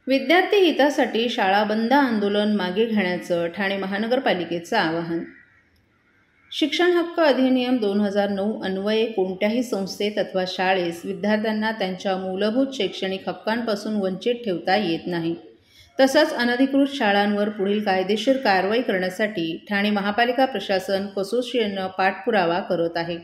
विद्यार्थी हितासाठी शाळा बंद आंदोलन मागे घेण्याचं ठाणे महानगरपालिकेचं आवाहन. शिक्षण हक्क अधिनियम 2009 अन्वये कोणत्याही संस्थेत अथवा शाळेस विद्यार्थ्यांना त्यांच्या मूलभूत शैक्षणिक हक्कांपासून वंचित ठेवता येत नाही. तसंच अनधिकृत शाळांवर पुढील कायदेशीर कारवाई करण्यासाठी ठाणे महापालिका प्रशासन कसोशीनं पाठपुरावा करत आहे.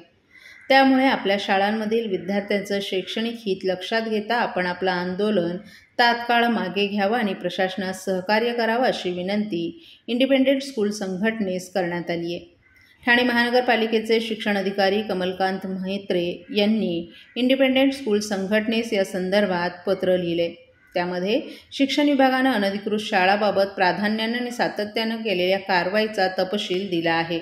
त्यामुळे आपल्या शाळांमधील विद्यार्थ्यांचं शैक्षणिक हित लक्षात घेता आपण आपलं आंदोलन तात्काळ मागे घ्यावं आणि प्रशासनास सहकार्य करावं अशी विनंती इंडिपेंडेंट स्कूल संघटनेस करण्यात आली आहे. ठाणे महानगरपालिकेचे शिक्षण अधिकारी कमलकांत म्हेत्रे यांनी इंडिपेंडेंट स्कूल संघटनेस या संदर्भात पत्र लिहिले. त्यामध्ये शिक्षण विभागानं अनधिकृत शाळाबाबत प्राधान्यानं आणि सातत्यानं केलेल्या कारवाईचा तपशील दिला आहे.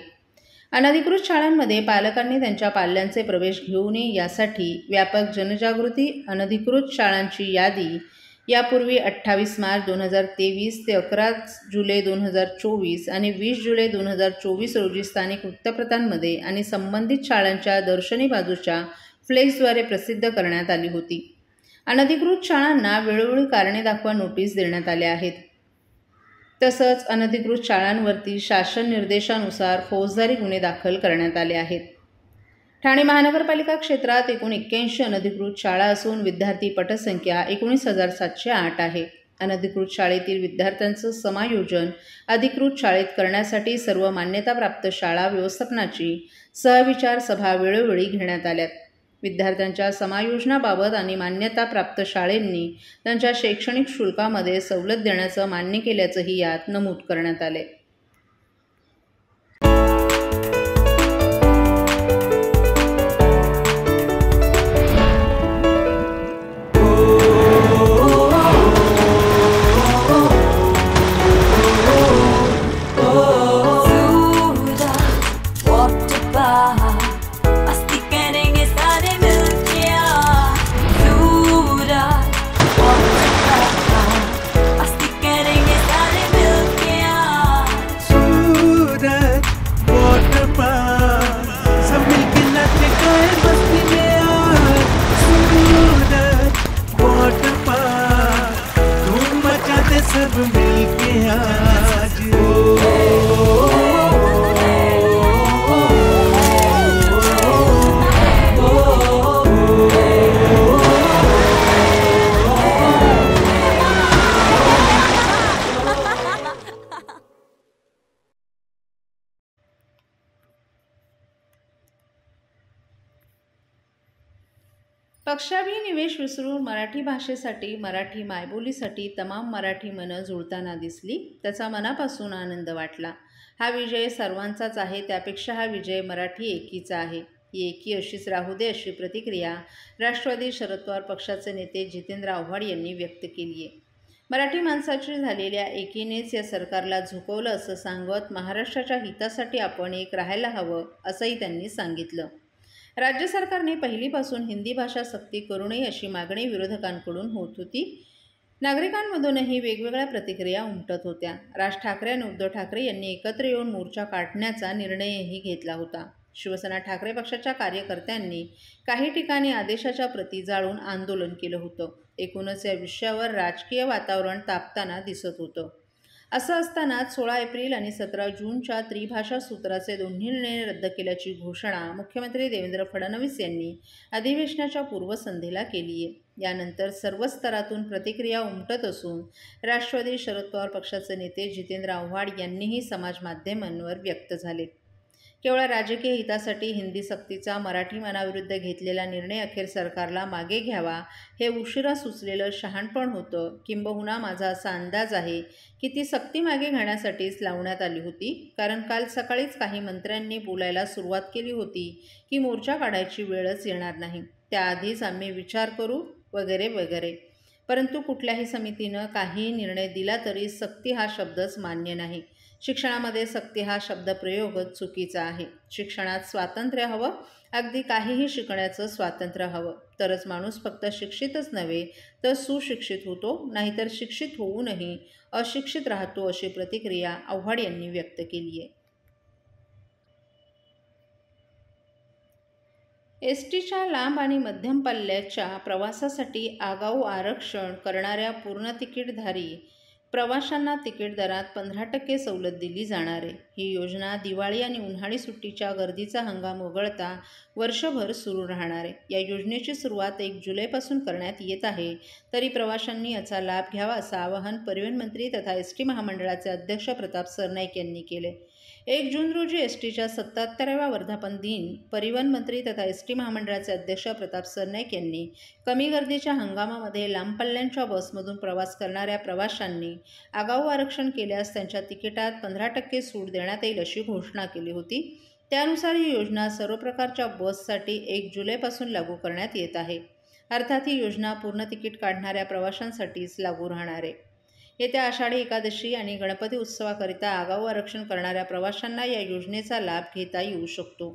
अनधिकृत शाळांमध्ये पालकांनी त्यांच्या पाल्यांचे प्रवेश घेऊ नये यासाठी व्यापक जनजागृती. अनधिकृत शाळांची यादी यापूर्वी 28 मार्च 2023 ते 11 जुलै 2024 आणि 20 जुलै 2024 रोजी स्थानिक वृत्तपत्रांमध्ये आणि संबंधित शाळांच्या दर्शनी बाजूच्या फ्लेक्सद्वारे प्रसिद्ध करण्यात आली होती. अनधिकृत शाळांना वेळोवेळी कारणे दाखवा नोटीस देण्यात आल्या आहेत. तसंच अनधिकृत शाळांवरती शासन निर्देशानुसार फौजदारी गुन्हे दाखल करण्यात आले आहेत. ठाणे महानगरपालिका क्षेत्रात एकूण 81 अनधिकृत शाळा असून विद्यार्थी पटसंख्या 19,708 आहे. अनधिकृत शाळेतील विद्यार्थ्यांचं समायोजन अधिकृत शाळेत करण्यासाठी सर्व मान्यताप्राप्त शाळा व्यवस्थापनाची सहविचार सभा वेळोवेळी घेण्यात आल्यात. विद्यार्थ्यांच्या समायोजनाबाबत आणि मान्यताप्राप्त शाळांनी त्यांच्या शैक्षणिक शुल्कामध्ये सवलत देण्याचं मान्य केल्याचंही यात नमूद करण्यात आले. सब मिलके आज पक्षाभिनिवेश विसरून मराठी भाषेसाठी, मराठी मायबोलीसाठी तमाम मराठी मनं जुळताना दिसली. त्याचा मनापासून आनंद वाटला. हा विजय सर्वांचाच आहे. त्यापेक्षा हा विजय मराठी एकीचा आहे. ही एकी अशीच राहू दे अशी प्रतिक्रिया राष्ट्रवादी शरद पवार पक्षाचे नेते जितेंद्र आव्हाड यांनी व्यक्त केली आहे. मराठी माणसाची झालेल्या एकीनेच या सरकारला झुकवलं असं सांगत महाराष्ट्राच्या हितासाठी आपण एक राहायला हवं असंही त्यांनी सांगितलं. राज्य सरकारने पहिलीपासून हिंदी भाषा सक्ती करू नये अशी मागणी विरोधकांकडून होत होती. नागरिकांमधूनही वेगवेगळ्या प्रतिक्रिया उमटत होत्या. राज ठाकरे आणि उद्धव ठाकरे यांनी एकत्र येऊन मोर्चा काढण्याचा निर्णयही घेतला होता. शिवसेना ठाकरे पक्षाच्या कार्यकर्त्यांनी काही ठिकाणी आदेशाच्या प्रती जाळून आंदोलन केलं होतं. एकूणच या विषयावर राजकीय वातावरण तापताना दिसत होतं. असं असतानाच 16 एप्रिल आणि 17 जूनच्या त्रिभाषा सूत्राचे दोन्ही निर्णय रद्द केल्याची घोषणा मुख्यमंत्री देवेंद्र फडणवीस यांनी अधिवेशनाच्या पूर्वसंध्येला केली आहे. यानंतर सर्व स्तरातून प्रतिक्रिया उमटत असून राष्ट्रवादी शरद पवार पक्षाचे नेते जितेंद्र आव्हाड यांनीही समाज माध्यमांवर व्यक्त झाले. केवळ राजकीय हितासाठी हिंदी सक्तीचा मराठी मनाविरुद्ध घेतलेला निर्णय अखेर सरकारला मागे घ्यावा हे उशिरा सुचलेलं शहाणपण होतं. किंबहुना माझा असा अंदाज आहे की ती सक्ती मागे घेण्यासाठीच लावण्यात आली होती. कारण काल सकाळीच काही मंत्र्यांनी बोलायला सुरुवात केली होती की मोर्चा काढायची वेळच येणार नाही, त्याआधीच आम्ही विचार करू वगैरे वगैरे. परंतु कुठल्याही समितीनं काही निर्णय दिला तरी सक्ती हा शब्दच मान्य नाही. शिक्षणामध्ये सक्ती हा शब्दप्रयोगच चुकीचा आहे. शिक्षणात स्वातंत्र्य हवं. अगदी काहीही शिकण्याचं स्वातंत्र्य हवं. तरच माणूस फक्त शिक्षितच नव्हे तर सुशिक्षित होतो. नाहीतर शिक्षित होऊनही अशिक्षित राहतो अशी प्रतिक्रिया आव्हाड यांनी व्यक्त केली आहे. एसटीच्या लांब आणि मध्यम पल्ल्याच्या प्रवासासाठी आगाऊ आरक्षण करणाऱ्या पूर्ण तिकीटधारी प्रवाशांना तिकीट दरात 15% सवलत दिली जाणार आहे. ही योजना दिवाळी आणि उन्हाळी सुट्टीच्या गर्दीचा हंगाम वगळता वर्षभर सुरू राहणार आहे. या योजनेची सुरुवात 1 जुलैपासून करण्यात येत आहे. तरी प्रवाशांनी याचा लाभ घ्यावा असं आवाहन परिवहन मंत्री तथा एसटी महामंडळाचे अध्यक्ष प्रताप सरनाईक यांनी केले. 1 जून रोजी एसटीच्या 77व्या वर्धापन दिन परिवहन मंत्री तथा एसटी महामंडळाचे अध्यक्ष प्रताप सरनाईक यांनी कमी गर्दीच्या हंगामामध्ये लांब पल्ल्यांच्या बसमधून प्रवास करणाऱ्या प्रवाशांनी आगाऊ आरक्षण केल्यास त्यांच्या तिकिटात 15% सूट देण्यात येईल अशी घोषणा केली होती. त्यानुसार ही योजना सर्व प्रकारच्या बससाठी 1 जुलैपासून लागू करण्यात येत आहे. अर्थात ही योजना पूर्ण तिकीट काढणाऱ्या प्रवाशांसाठीच लागू राहणार आहे. येत्या आषाढी एकादशी आणि गणपती उत्सवाकरिता आगाऊ आरक्षण करणाऱ्या प्रवाशांना या योजनेचा लाभ घेता येऊ शकतो.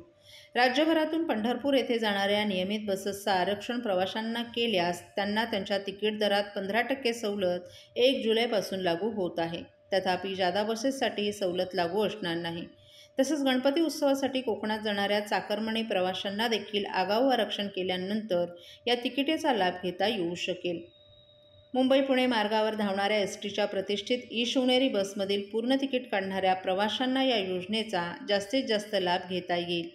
राज्यभरातून पंढरपूर येथे जाणाऱ्या नियमित बसेसचं आरक्षण प्रवाशांना केल्यास त्यांना त्यांच्या तिकीट दरात 15% सवलत 1 जुलैपासून लागू होत आहे. तथापि जादा बसेससाठी ही सवलत लागू असणार नाही. तसंच गणपती उत्सवासाठी कोकणात जाणाऱ्या चाकरमानी प्रवाशांना देखील आगाऊ आरक्षण केल्यानंतर या तिकिटाचा लाभ घेता येऊ शकेल. मुंबई पुणे मार्गावर धावणाऱ्या एसटीच्या प्रतिष्ठित ई-शिवनेरी बसमधील पूर्ण तिकीट काढणाऱ्या प्रवाशांना या योजनेचा जास्तीत जास्त लाभ घेता येईल.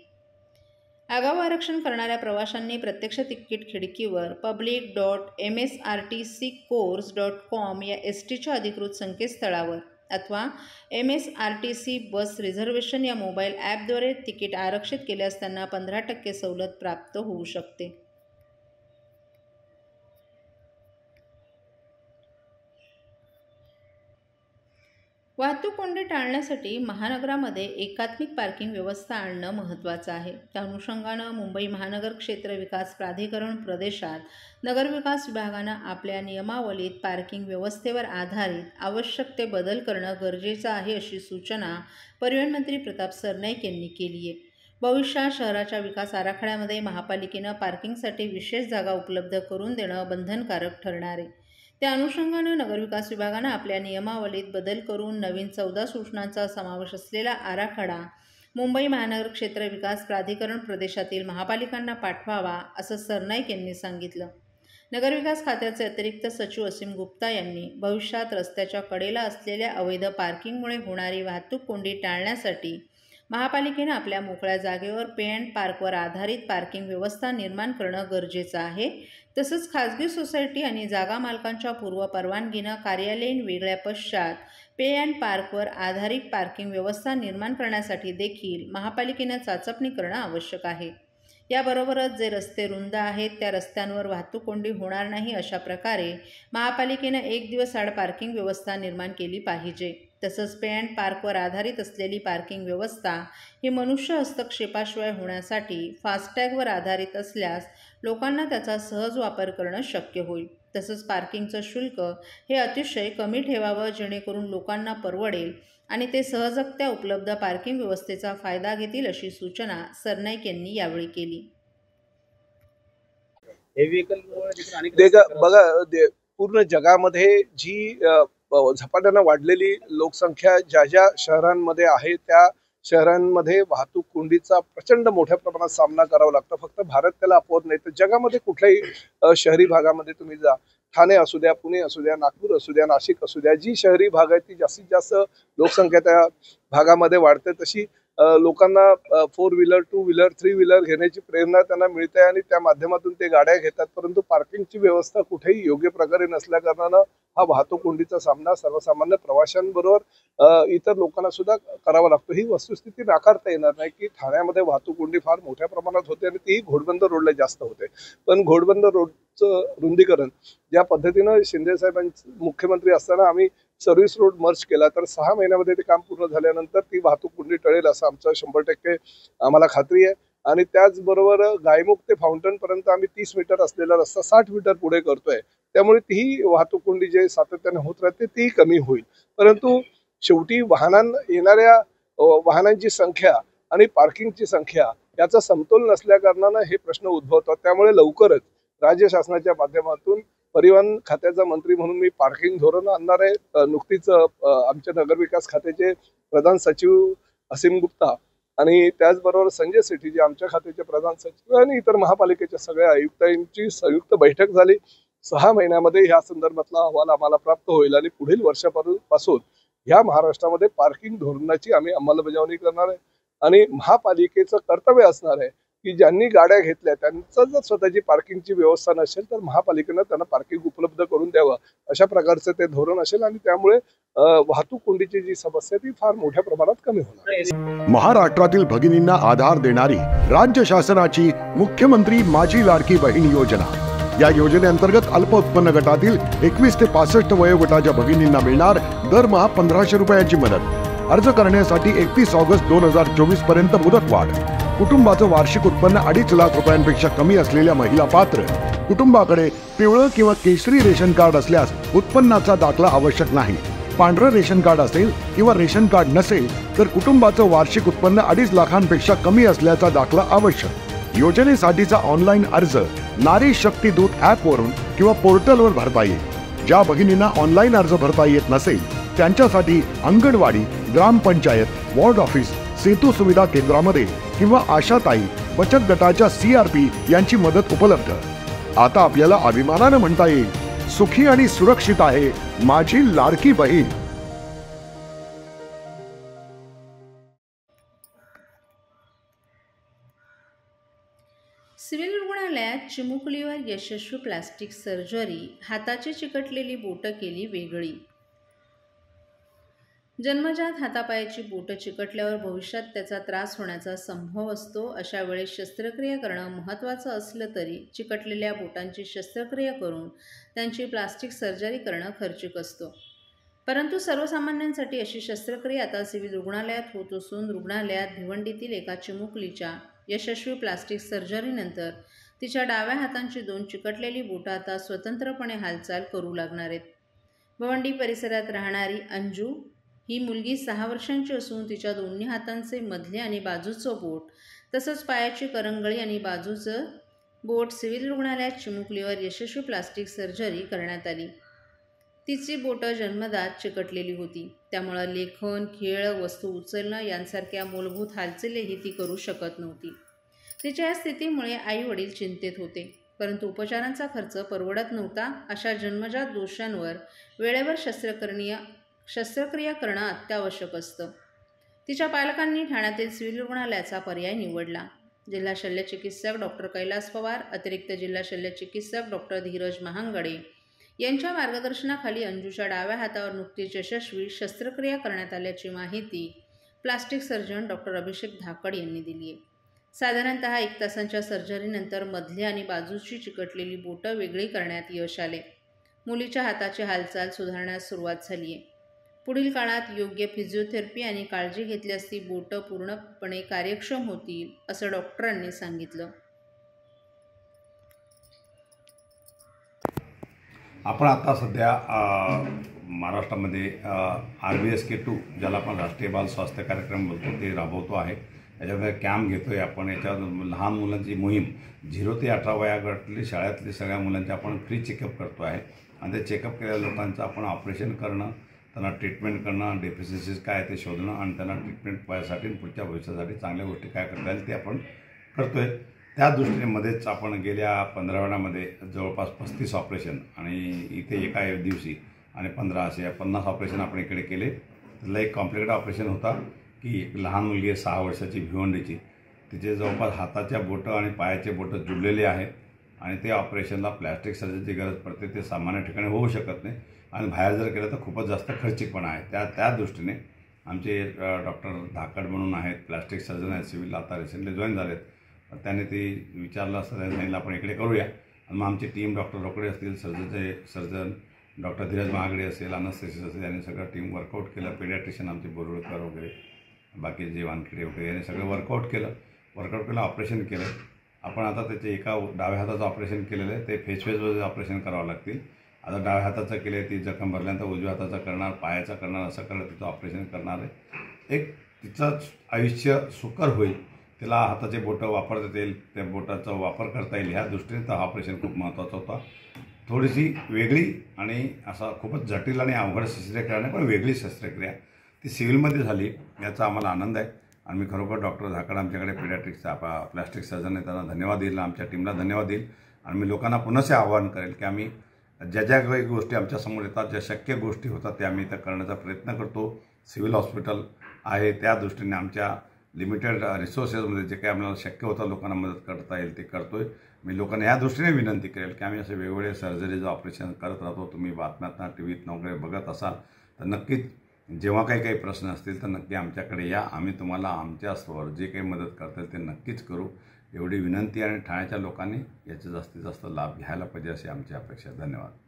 आगाऊ आरक्षण करणाऱ्या प्रवाशांनी प्रत्यक्ष तिकीट खिडकीवर public.msrtccourse.com या एसटीच्या अधिकृत संकेतस्थळावर अथवा MSRTC बस रिझर्वेशन या मोबाईल ॲपद्वारे तिकीट आरक्षित केल्यास त्यांना 15% सवलत प्राप्त होऊ शकते. वाहतूक कोंडी टाळण्यासाठी महानगरामध्ये एकात्मिक पार्किंग व्यवस्था आणणं महत्त्वाचं आहे. त्या अनुषंगानं मुंबई महानगर क्षेत्र विकास प्राधिकरण प्रदेशात नगरविकास विभागानं आपल्या नियमावलीत पार्किंग व्यवस्थेवर आधारित आवश्यक ते बदल करणं गरजेचं आहे अशी सूचना परिवहन मंत्री प्रताप सरनाईक यांनी केली आहे. भविष्यात शहराच्या विकास आराखड्यामध्ये महापालिकेनं पार्किंगसाठी विशेष जागा उपलब्ध करून देणं बंधनकारक ठरणार आहे. त्या अनुषंगानं नगरविकास विभागानं आपल्या नियमावलीत बदल करून नवीन 14 सूचनांचा समावेश असलेला आराखडा मुंबई महानगर क्षेत्र विकास प्राधिकरण प्रदेशातील महापालिकांना पाठवावा असं सरनाईक यांनी सांगितलं. नगरविकास खात्याचे अतिरिक्त सचिव असीम गुप्ता यांनी भविष्यात रस्त्याच्या कडेला असलेल्या अवैध पार्किंगमुळे होणारी वाहतूक कोंडी टाळण्यासाठी महापालिकेनं आपल्या मोकळ्या जागेवर पे अँड पार्कवर आधारित पार्किंग व्यवस्था निर्माण करणं गरजेचं आहे. तसंच खाजगी सोसायटी आणि जागा मालकांच्या पूर्व परवानगीनं कार्यालयीन वेगळ्या पश्चात पे अँड पार्कवर आधारित पार्किंग व्यवस्था निर्माण करण्यासाठी देखील महापालिकेनं चाचपणी करणं आवश्यक आहे. याबरोबरच जे रस्ते रुंद आहेत त्या रस्त्यांवर वाहतूक कोंडी होणार नाही अशा प्रकारे महापालिकेनं 1 दिवस आड पार्किंग व्यवस्था निर्माण केली पाहिजे. तसंच पे अँड पार्कवर आधारित असलेली पार्किंग व्यवस्था ही मनुष्य हस्तक्षेपाशिवाय होण्यासाठी फास्टॅगवर आधारित असल्यास लोकांना त्याचा सहज वापर करणं शक्य होईल. तसंच पार्किंगचं शुल्क हे अतिशय कमी ठेवावं जेणेकरून लोकांना परवडेल आणि ते सहजगत्या उपलब्ध पार्किंग व्यवस्थेचा फायदा घेतील अशी सूचना सरनाईक यांनी यावेळी केली. बघा पूर्ण जगामध्ये जी झपाट्यानं वाढलेली लोकसंख्या ज्या ज्या शहरांमध्ये आहे त्या शहरांमध्ये वाहतूक कोंडीचा प्रचंड मोठ्या प्रमाणात सामना करावा लागतो. फक्त भारत त्याला अपवाद नाही तर जगामध्ये कुठल्याही शहरी भागामध्ये तुम्ही जा, ठाणे असू द्या, पुणे असू द्या, नागपूर असू द्या, नाशिक असू द्या, जी शहरी भाग आहे ती जास्तीत जास्त लोकसंख्या त्या भागामध्ये वाढते तशी लोकांना 4 व्हीलर 2 व्हीलर 3 व्हीलर घेण्याची प्रेरणा त्यांना मिळते आणि त्या माध्यमातून ते गाड्या घेतात. परंतु पार्किंगची व्यवस्था कुठेही योग्य प्रकारे नसल्या कारणानं हा वाहतूक कोंडीचा सामना सर्वसामान्य प्रवाशांबरोबर इतर लोकांना सुद्धा करावा लागतो. ही वस्तुस्थिती नाकारता येणार नाही की ठाण्यामध्ये वाहतूक कोंडी फार मोठ्या प्रमाणात होते आणि तीही घोडबंदर रोडला जास्त होते. पण घोडबंदर रोडचं रुंदीकरण ज्या पद्धतीनं शिंदे साहेबांचे मुख्यमंत्री असताना आम्ही सर्व्हिस रोड मर्ज केला तर 6 महिन्यामध्ये ते काम पूर्ण झाल्यानंतर ती वाहतूक कोंडी टळेल असं आमचं 100% आम्हाला खात्री आहे. आणि त्याचबरोबर गायमुख ते फाउंटन पर्यंत आम्ही 30 मीटर असलेला रस्ता 60 मीटर पुढे करतोय. त्यामुळे तीही वाहतूक कोंडी जे सातत्याने होत राहते ती कमी होईल. परंतु शेवटी येणाऱ्या वाहनांची संख्या आणि पार्किंगची संख्या याचा समतोल नसल्या कारणानं हे प्रश्न उद्भवतात. त्यामुळे लवकरच राज्य शासनाच्या माध्यमातून परिवहन खात्याचा मंत्री म्हणून मी पार्किंग धोरण आणणार आहे. नुकतीच आमच्या नगरविकास खात्याचे प्रधान सचिव असीम गुप्ता आणि त्याचबरोबर संजय सेठी जे आमच्या खात्याचे प्रधान सचिव आणि इतर महापालिकेच्या सगळ्या आयुक्तांची संयुक्त बैठक झाली. 6 महिन्यामध्ये ह्या संदर्भातला अहवाल आम्हाला प्राप्त होईल आणि पुढील वर्षापासून ह्या महाराष्ट्रामध्ये पार्किंग धोरणाची आम्ही अंमलबजावणी करणार आहे. आणि महापालिकेचं कर्तव्य असणार आहे की ज्यांनी गाड्या घेतल्या त्यांचं जर स्वतःची पार्किंगची व्यवस्था नसेल तर महापालिकेनं त्यांना पार्किंग उपलब्ध करून द्यावं, अशा प्रकारचं ते धोरण असेल आणि त्यामुळे वाहतूक कोंडीची जी समस्या ती फार मोठ्या प्रमाणात कमी होणार. महाराष्ट्रातील भगिनींना आधार देणारी राज्य शासनाची मुख्यमंत्री माझी लाडकी बहीण योजना. या योजनेअंतर्गत अल्प उत्पन्न गटातील 21 ते 65 वयोगटाच्या भगिनींना मिळणार दरमहा 1500 रुपयांची मदत. अर्ज करण्यासाठी 31 ऑगस्ट 2024 पर्यंत मुदतवाढ. कुटुंबाचं वार्षिक उत्पन्न 2.5 लाख रुपयांपेक्षा कमी असलेल्या महिला पात्र. कुटुंबाकडे पिवळं किंवा केशरी रेशन कार्ड असल्यास उत्पन्नाचा दाखला आवश्यक नाही. पांढरं रेशन कार्ड असेल किंवा रेशन कार्ड नसेल तर कुटुंबाचं वार्षिक उत्पन्न 2.5 लाखांपेक्षा कमी असल्याचा दाखला आवश्यक. योजनेसाठीचा ऑनलाईन अर्ज नारी शक्ती दूत ॲपवरून किंवा पोर्टलवर भरता येईल. ज्या भगिनींना ऑनलाईन अर्ज भरता येत नसेल त्यांच्यासाठी अंगणवाडी, ग्रामपंचायत, वॉर्ड ऑफिस, सेतू सुविधा केंद्रामध्ये किंवा आशाताई बचत गटाच्या CRP यांची मदत उपलब्ध. आता आपल्याला अभिमानानं म्हणता येईल, सुखी आणि सुरक्षित आहे माझी लाडकी बहीण. सिव्हिल रुग्णालयात चिमुकलीवर यशस्वी प्लास्टिक सर्जरी. हाताची चिकटलेली बोटं केली वेगळी. जन्मजात हातापायाची बोटं चिकटल्यावर भविष्यात त्याचा त्रास होण्याचा संभव असतो. अशा वेळेस शस्त्रक्रिया करणं महत्त्वाचं असलं तरी चिकटलेल्या बोटांची शस्त्रक्रिया करून त्यांची प्लास्टिक सर्जरी करणं खर्चिक असतो. परंतु सर्वसामान्यांसाठी अशी शस्त्रक्रिया आता सिव्हिल रुग्णालयात होत असून रुग्णालयात भिवंडीतील एका चिमुकलीच्या यशस्वी प्लास्टिक सर्जरीनंतर तिच्या डाव्या हातांची 2 चिकटलेली बोटं आता स्वतंत्रपणे हालचाल करू लागणार आहेत. भिवंडी परिसरात राहणारी अंजू ही मुलगी 6 वर्षांची असून तिच्या दोन्ही हातांचे मधले आणि बाजूचं बोट तसंच पायाची करंगळी आणि बाजूचं बोट सिव्हिल रुग्णालयात चिमुकलीवर यशस्वी प्लास्टिक सर्जरी करण्यात आली. तिची बोटं जन्मजात चिकटलेली होती. त्यामुळं लेखन, खेळ, वस्तू उचलणं यांसारख्या मूलभूत हालचालीही ती करू शकत नव्हती. तिच्या या स्थितीमुळे आई वडील चिंतेत होते. परंतु उपचारांचा खर्च परवडत नव्हता. अशा जन्मजात दोषांवर वेळेवर शस्त्रक्रिया करणं अत्यावश्यक असतं. तिच्या पालकांनी ठाण्यातील सिव्हिल रुग्णालयाचा पर्याय निवडला. जिल्हा शल्यचिकित्सक डॉक्टर कैलास पवार, अतिरिक्त जिल्हा शल्यचिकित्सक डॉक्टर धीरज महांगडे यांच्या मार्गदर्शनाखाली अंजूच्या डाव्या हातावर नुकतीच यशस्वी शस्त्रक्रिया करण्यात आल्याची माहिती प्लास्टिक सर्जन डॉक्टर अभिषेक धाकड यांनी दिली आहे. साधारणतः 1 तासांच्या सर्जरीनंतर मधली आणि बाजूची चिकटलेली बोटं वेगळी करण्यात यश आले. मुलीच्या हाताची हालचाल सुधारण्यास सुरुवात झाली आहे. पुढील काळात योग्य फिजिओथेरपी आणि काळजी घेतल्यास ती बोटं पूर्णपणे कार्यक्षम होतील, असं डॉक्टरांनी सांगितलं. आपण आता सध्या महाराष्ट्रामध्ये RBSK2 ज्याला आपण राष्ट्रीय बाल स्वास्थ्य कार्यक्रम बोलतो ते राबवतो आहे. याच्यामध्ये कॅम्प घेतो आहे आपण. याच्यात लहान मुलांची मोहीम 0 ते 18 वयोगटातली शाळेतली सगळ्या मुलांचे आपण फ्री चेकअप करतो आहे. आणि ते चेकअप केलेल्या लोकांचं आपण ऑपरेशन करणं, त्यांना ट्रीटमेंट करणं, डेफिशियन्सीज काय ते शोधणं आणि त्यांना ट्रीटमेंट पायासाठी पुढच्या भविष्यासाठी चांगल्या गोष्टी काय करता येईल ते आपण करतो आहे. त्या दृष्टीनेमध्येच आपण गेल्या 15 महिन्यामध्ये जवळपास 35 ऑपरेशन आणि इथे एका दिवशी आणि 15 असे 50 ऑपरेशन आपण इकडे केले. त्यातलं एक कॉम्प्लिकेटेड ऑपरेशन होता की एक लहान मुलगी आहे 6 वर्षाची भिवंडीची. तिचे जवळपास हाताच्या बोटं आणि पायाचे बोटं जुळलेले आहेत आणि ते ऑपरेशनला प्लॅस्टिक सर्जरीची गरज पडते. ते सामान्य ठिकाणी होऊ शकत नाही आणि बाहेर जर केलं तर खूपच जास्त खर्चिकपणा आहे. त्या दृष्टीने आमचे डॉक्टर धाकड म्हणून आहेत, प्लॅस्टिक सर्जन आहेत, सिव्हिल आता रिसेंटली जॉईन झालेत. त्यांनी ते विचारलं असतं, त्यांनी सांगितलं आपण इकडे करूया. आणि मग आमची टीम डॉक्टर रोकडे असतील, सर्जन डॉक्टर धीरज महागडे असेल, अनस्थेसिस्ट असेल, यांनी सगळं टीम वर्कआउट केलं. पेडियाट्रिशियन आमचे बोरुडकर वगैरे बाकी जे वानखेडे वगैरे यांनी सगळं वर्कआउट केलं, ऑपरेशन केलं. आपण आता त्याचे एका डाव्या हाताचं ऑपरेशन केलेलं आहे. ते फेजमध्ये ऑपरेशन करावं लागतील. आता डाव्या हाताचं केलं आहे, ती जखम भरल्यानंतर उजव्या हाताचं करणार, पायाचं करणार, असं करत तिचं ऑपरेशन करणार आहे. एक तिचं आयुष्य सुकर होईल, तिला हाताचे बोटं वापरता येईल, त्या बोटाचा वापर करता येईल, ह्या दृष्टीने तर हा ऑपरेशन खूप महत्त्वाचा होता. थोडीशी वेगळी आणि असा खूपच जटिल आणि अवघड शस्त्रक्रिया नाही, पण वेगळी शस्त्रक्रिया ती सिव्हिलमध्ये झाली, याचा आम्हाला आनंद आहे. आणि मी खरोखर डॉक्टर झाकड आमच्याकडे पिडियाट्रिक्सचा प्लास्टिक सर्जन आहे, त्यांना धन्यवाद देईल, आमच्या टीमला धन्यवाद देईल. आणि मी लोकांना पुन्हा आवाहन करेल की आम्ही ज्या ज्या काही गोष्टी आमच्यासमोर येतात, ज्या शक्य गोष्टी होतात त्या आम्ही त्या करण्याचा प्रयत्न करतो. सिव्हिल हॉस्पिटल आहे, त्या दृष्टीने आमच्या लिमिटेड रिसोर्सेसमध्ये जे काही आम्हाला शक्य होतं लोकांना मदत करता येईल ते करतो आहे. मी लोकांना या दृष्टीने विनंती करेल की आम्ही असे वेगवेगळे सर्जरीचं ऑपरेशन करत राहतो. तुम्ही बातम्यातनं टीव्हीतनं वगैरे बघत असाल तर नक्कीच जेव्हा काही प्रश्न असतील तर नक्की आमच्याकडे या. आम्ही तुम्हाला आमच्या स्तरावर जे काही मदत करता येईल ते नक्कीच करू, एवढी विनंती. आणि ठाण्याच्या लोकांनी याचा जास्तीत जास्त लाभ घ्यायला पाहिजे अशी आमची अपेक्षा. धन्यवाद.